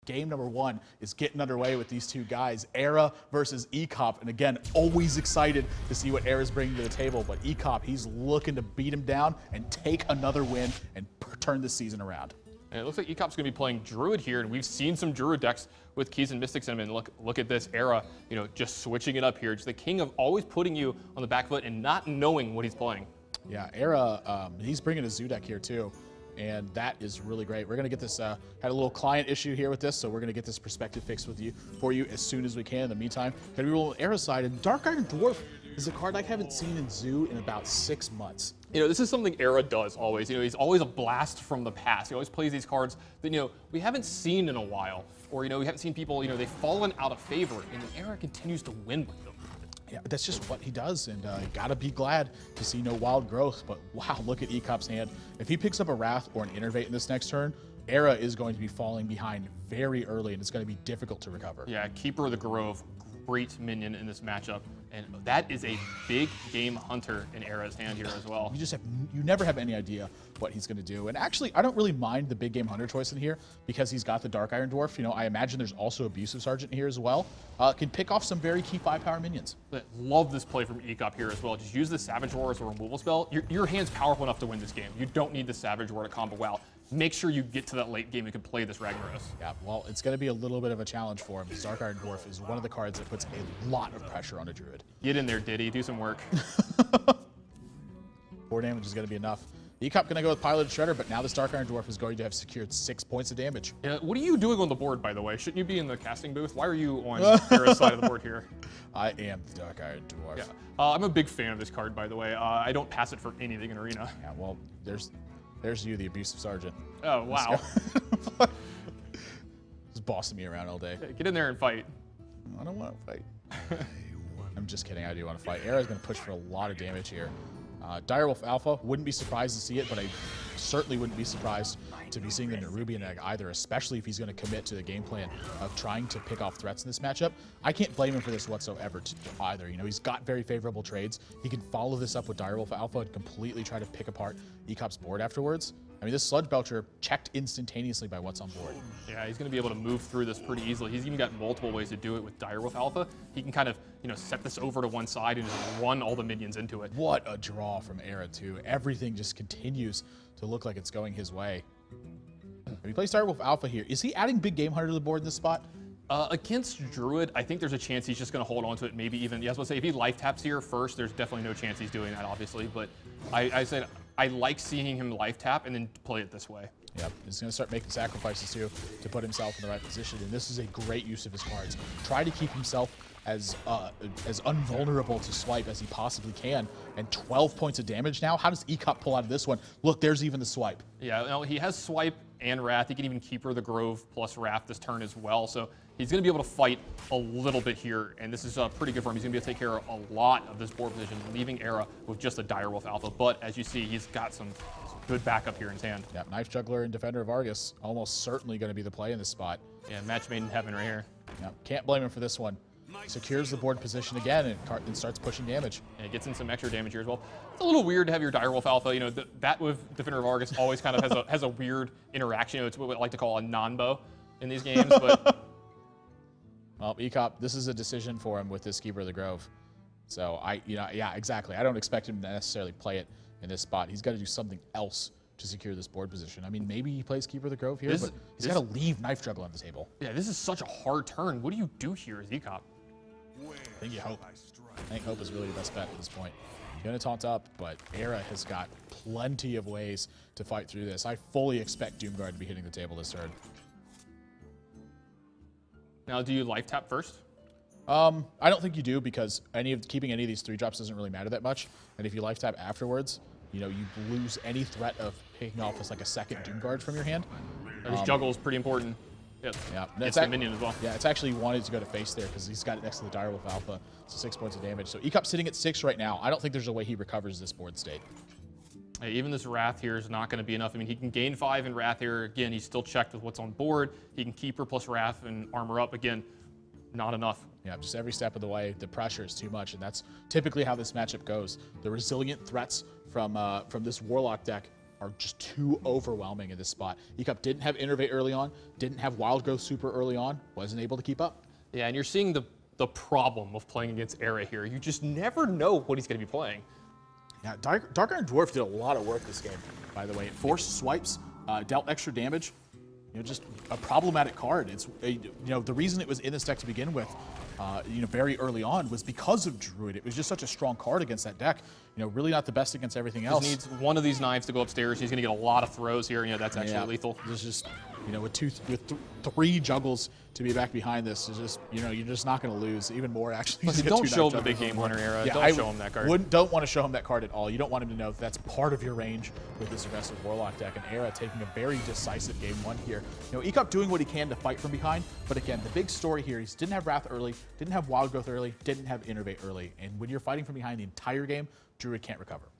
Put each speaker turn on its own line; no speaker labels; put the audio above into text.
game number one is getting underway with these two guys, ErA versus Ek0p. And again, always excited to see what ErA's bringing to the table. But Ek0p, he's looking to beat him down and take another win and turn this season around.
And it looks like Ek0p's going to be playing Druid here, and we've seen some Druid decks with Keys and Mystics in them. And look at this ErA, just switching it up here. Just the king of always putting you on the back foot and not knowing what he's playing.
Yeah, ErA, he's bringing a Zoo deck here too, and that is really great. We're going to get this, had a little client issue here with this, so we're going to get this perspective fixed for you as soon as we can. In the meantime, going to be rolling ErA's side, and Dark Iron Dwarf is a card I haven't seen in Zoo in about 6 months.
This is something ErA does always. He's always a blast from the past. He always plays these cards that, we haven't seen in a while. Or, we haven't seen people, they've fallen out of favor, and ErA continues to win with them.
Yeah, that's just what he does, and you gotta be glad to see no wild growth. But wow, look at Ek0p's hand. If he picks up a Wrath or an Innervate in this next turn, ErA is going to be falling behind very early, and it's going to be difficult to recover.
Yeah, Keeper of the Grove, great minion in this matchup, and that is a big game hunter in ErA's hand here as well.
You never have any idea what he's going to do. And actually, I don't really mind the big game hunter choice in here because he's got the Dark Iron Dwarf. I imagine there's also Abusive Sergeant here as well. Can pick off some very key 5-power minions.
Love this play from Ek0p here as well. Just use the Savage Roar as a removal spell. Your hand's powerful enough to win this game. You don't need the Savage Roar to combo out. Make sure you get to that late game and can play this Ragnaros.
Yeah, well, it's going to be a little bit of a challenge for him. Dark Iron Dwarf is one of the cards that puts a lot of pressure on a Druid.
Get in there, Diddy. Do some work.
4 damage is going to be enough. Ek0p going to go with Piloted Shredder, but now this Dark Iron Dwarf is going to have secured 6 points of damage.
Yeah, what are you doing on the board, by the way? Shouldn't you be in the casting booth? Why are you on ErA's side of the board here?
I am the Dark Iron Dwarf.
Yeah. I'm a big fan of this card, by the way. I don't pass it for anything in Arena.
Yeah, well, there's you, the Abusive Sergeant.
Oh, wow.
Just bossing me around all day.
Get in there and fight.
I don't want to fight. I'm just kidding. I do want to fight. ErA is going to push for a lot of damage here. Direwolf Alpha, wouldn't be surprised to see it, but I certainly wouldn't be surprised to be seeing the Nerubian Egg either, especially if he's going to commit to the game plan of trying to pick off threats in this matchup. I can't blame him for this whatsoever either. He's got very favorable trades. He can follow this up with Direwolf Alpha and completely try to pick apart Ek0p's board afterwards. I mean, this Sludge Belcher checked instantaneously by what's on board.
Yeah, he's going to be able to move through this pretty easily. He's even got multiple ways to do it with Direwolf Alpha. He can kind of, set this over to one side and just run all the minions into it.
What a draw from ErA, too. Everything just continues to look like it's going his way. If he plays Direwolf Alpha here, is he adding Big Game Hunter to the board in this spot?
Against Druid, I think there's a chance he's just going to hold on to it. Maybe even, I was going to say, if he life taps here first, there's definitely no chance he's doing that, obviously. But I said I like seeing him life tap and then play it this way.
Yep, he's going to start making sacrifices too to put himself in the right position, and this is a great use of his cards. Try to keep himself as invulnerable to swipe as he possibly can, and 12 points of damage now. How does Ek0p pull out of this one? Look, there's even the swipe.
Yeah, no, he has swipe and Wrath. He can even Keeper of the Grove plus Wrath this turn as well, so he's going to be able to fight a little bit here, and this is pretty good for him. He's going to be able to take care of a lot of this board position, leaving ErA with just a Direwolf Alpha, but as you see, he's got some good backup here in his hand.
Yeah, Knife Juggler and Defender of Argus almost certainly going to be the play in this spot.
Yeah, match made in heaven right here.
Yeah, can't blame him for this one. Secures the board position again and starts pushing damage.
And it gets in some extra damage here as well. It's a little weird to have your Direwolf Alpha. That with Defender of Argus always kind of has a weird interaction. It's what I like to call a non-bow in these games. But
well, Ek0p, this is a decision for him with this Keeper of the Grove. So yeah, exactly. I don't expect him to necessarily play it in this spot. He's got to do something else to secure this board position. I mean, maybe he plays Keeper of the Grove here, but he's got to leave Knife Juggle on the table.
Yeah, this is such a hard turn. What do you do here as Ek0p?
I think you hope. I think hope is really the best bet at this point. Gonna taunt up, but ErA has got plenty of ways to fight through this. I fully expect Doomguard to be hitting the table this turn.
Now, do you life tap first?
I don't think you do, because keeping any of these 3-drops doesn't really matter that much. And if you life tap afterwards, you lose any threat of picking off as like a second Doomguard from your hand.
This juggle is pretty important.
Yeah,
it's the minion as well.
Yeah, it's actually wanted to go to face there because he's got it next to the Direwolf Alpha. So 6 points of damage. So Ek0p's sitting at 6 right now. I don't think there's a way he recovers this board state.
Hey, even this Wrath here is not going to be enough. I mean, he can gain 5 in Wrath here. Again, he's still checked with what's on board. He can Keeper plus Wrath and armor up. Again, not enough.
Yeah, just every step of the way, the pressure is too much, and that's typically how this matchup goes. The resilient threats from this Warlock deck are just too overwhelming in this spot. Ek0p didn't have Innervate early on, didn't have Wild Growth super early on, wasn't able to keep up.
Yeah, and you're seeing the problem of playing against ErA here. You just never know what he's going to be playing.
Yeah, Dark Iron Dwarf did a lot of work this game, by the way. It forced swipes, dealt extra damage. You know, just a problematic card. It's you know, the reason it was in this deck to begin with, you know, very early on was because of Druid. It was just such a strong card against that deck. You know, really not the best against everything else.
He needs one of these knives to go upstairs. He's going to get a lot of throws here. You know, that's actually lethal.
There's just, you know, with three juggles to be back behind this is just, you know, you're just not going to lose. Even more, actually.
Don't show him the big game winner ErA.
Yeah,
don't show him that card.
Don't want to show him that card at all. You don't want him to know that's part of your range with this aggressive Warlock deck. And ErA taking a very decisive game one here. You know, Ek0p doing what he can to fight from behind. But again, the big story here is didn't have Wrath early, didn't have Wild Growth early, didn't have Innervate early. And when you're fighting from behind the entire game, Druid can't recover.